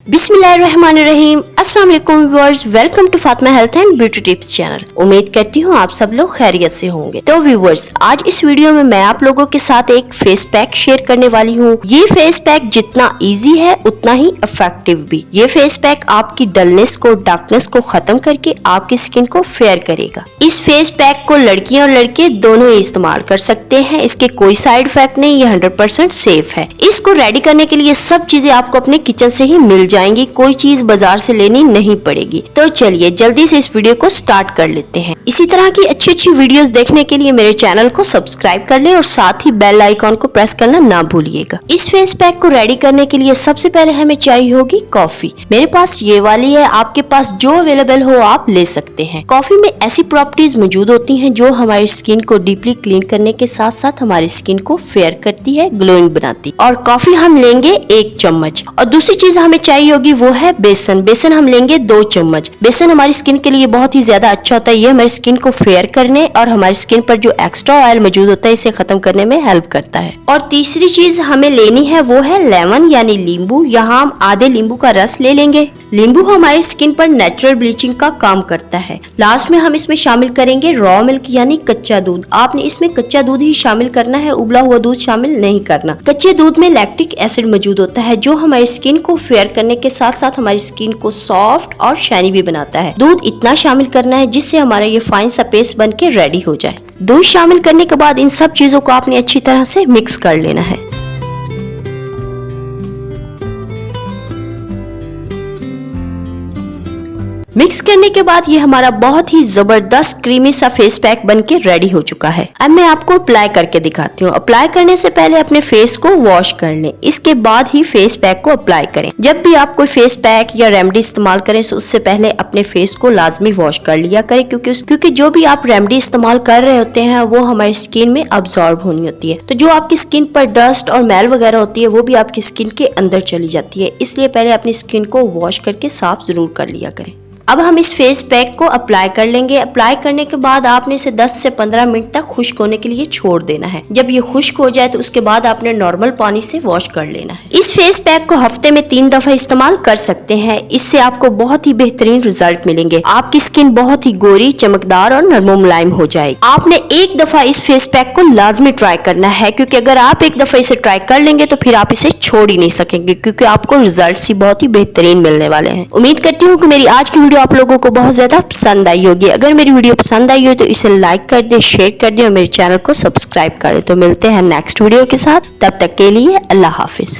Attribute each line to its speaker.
Speaker 1: बिस्मिल्लाहिर्रहमानिर्रहीम। अस्सलाम वालेकुम viewers, welcome to Fatima health and beauty tips channel. उम्मीद करती हूँ आप सब लोग खैरियत से होंगे। तो व्यूअर्स, आज इस वीडियो में मैं आप लोगों के साथ एक फेस पैक शेयर करने वाली हूँ। ये फेस पैक जितना इजी है उतना ही इफेक्टिव भी। ये फेस पैक आपकी डलनेस को, डार्कनेस को खत्म करके आपकी स्किन को फेयर करेगा। इस फेस पैक को लड़कियां और लड़के दोनों ही इस्तेमाल कर सकते हैं। इसके कोई साइड इफेक्ट नहीं, ये 100% सेफ है। इसको रेडी करने के लिए सब चीजें आपको अपने किचन से ही मिल जाएंगी, कोई चीज बाजार से लेनी नहीं पड़ेगी। तो चलिए जल्दी से इस वीडियो को स्टार्ट कर लेते हैं। इसी तरह की अच्छी अच्छी वीडियोस देखने के लिए मेरे चैनल को सब्सक्राइब कर लें और साथ ही बेल आइकॉन को प्रेस करना ना भूलिएगा। इस फेस पैक को रेडी करने के लिए सबसे पहले हमें चाहिए होगी कॉफी। मेरे पास ये वाली है, आपके पास जो अवेलेबल हो आप ले सकते हैं। कॉफी में ऐसी प्रॉपर्टीज मौजूद होती हैं जो हमारी स्किन को डीपली क्लीन करने के साथ साथ हमारी स्किन को फेयर करती है, ग्लोइंग बनाती। और कॉफी हम लेंगे 1 चम्मच। और दूसरी चीज हमें चाहिए होगी वो है बेसन। बेसन हम लेंगे 2 चम्मच। बेसन हमारी स्किन के लिए बहुत ही ज्यादा अच्छा होता है। ये हमारी स्किन को फेयर करने और हमारी स्किन पर जो एक्स्ट्रा ऑयल मौजूद होता है इसे खत्म करने में हेल्प करता है। और तीसरी चीज हमें लेनी है वो है लेमन यानी नींबू। यहाँ हम आधे नींबू का रस ले लेंगे। नींबू हमारी स्किन पर नेचुरल ब्लीचिंग का काम करता है। लास्ट में हम इसमें शामिल करेंगे रॉ मिल्क यानी कच्चा दूध। आपने इसमें कच्चा दूध ही शामिल करना है, उबला हुआ दूध शामिल नहीं करना। कच्चे दूध में लैक्टिक एसिड मौजूद होता है जो हमारी स्किन को फेयर करने के साथ साथ हमारी स्किन को सॉफ्ट और शाइनी भी बनाता है। दूध इतना शामिल करना है जिससे हमारा ये फाइन सा पेस्ट बन के रेडी हो जाए। दूध शामिल करने के बाद इन सब चीजों को आपने अच्छी तरह से मिक्स कर लेना है। मिक्स करने के बाद ये हमारा बहुत ही जबरदस्त क्रीमी सा फेस पैक बनके रेडी हो चुका है। अब मैं आपको अप्लाई करके दिखाती हूँ। अप्लाई करने से पहले अपने फेस को वॉश कर लें, इसके बाद ही फेस पैक को अप्लाई करें। जब भी आप कोई फेस पैक या रेमेडी इस्तेमाल करें तो उससे पहले अपने फेस को लाजमी वॉश कर लिया करें, क्योंकि जो भी आप रेमेडी इस्तेमाल कर रहे होते हैं वो हमारी स्किन में अब्सॉर्ब होनी होती है। तो जो आपकी स्किन पर डस्ट और मैल वगैरह होती है वो भी आपकी स्किन के अंदर चली जाती है। इसलिए पहले अपनी स्किन को वॉश करके साफ जरूर कर लिया करें। अब हम इस फेस पैक को अप्लाई कर लेंगे। अप्लाई करने के बाद आपने इसे 10 से 15 मिनट तक खुश्क होने के लिए छोड़ देना है। जब ये खुश्क हो जाए तो उसके बाद आपने नॉर्मल पानी से वॉश कर लेना है। इस फेस पैक को हफ्ते में 3 दफा इस्तेमाल कर सकते हैं। इससे आपको बहुत ही बेहतरीन रिजल्ट मिलेंगे। आपकी स्किन बहुत ही गोरी, चमकदार और नरमो मुलायम हो जाएगी। आपने एक दफा इस फेस पैक को लाजमी ट्राई करना है, क्योंकि अगर आप एक दफा इसे ट्राई कर लेंगे तो फिर आप इसे छोड़ ही नहीं सकेंगे, क्योंकि आपको रिजल्ट ही बहुत ही बेहतरीन मिलने वाले हैं। उम्मीद करती हूँ कि मेरी आज की वीडियो आप लोगों को बहुत ज्यादा पसंद आई होगी। अगर मेरी वीडियो पसंद आई हो तो इसे लाइक कर दे, शेयर कर दे और मेरे चैनल को सब्सक्राइब कर दे। तो मिलते हैं नेक्स्ट वीडियो के साथ, तब तक के लिए अल्लाह हाफिज।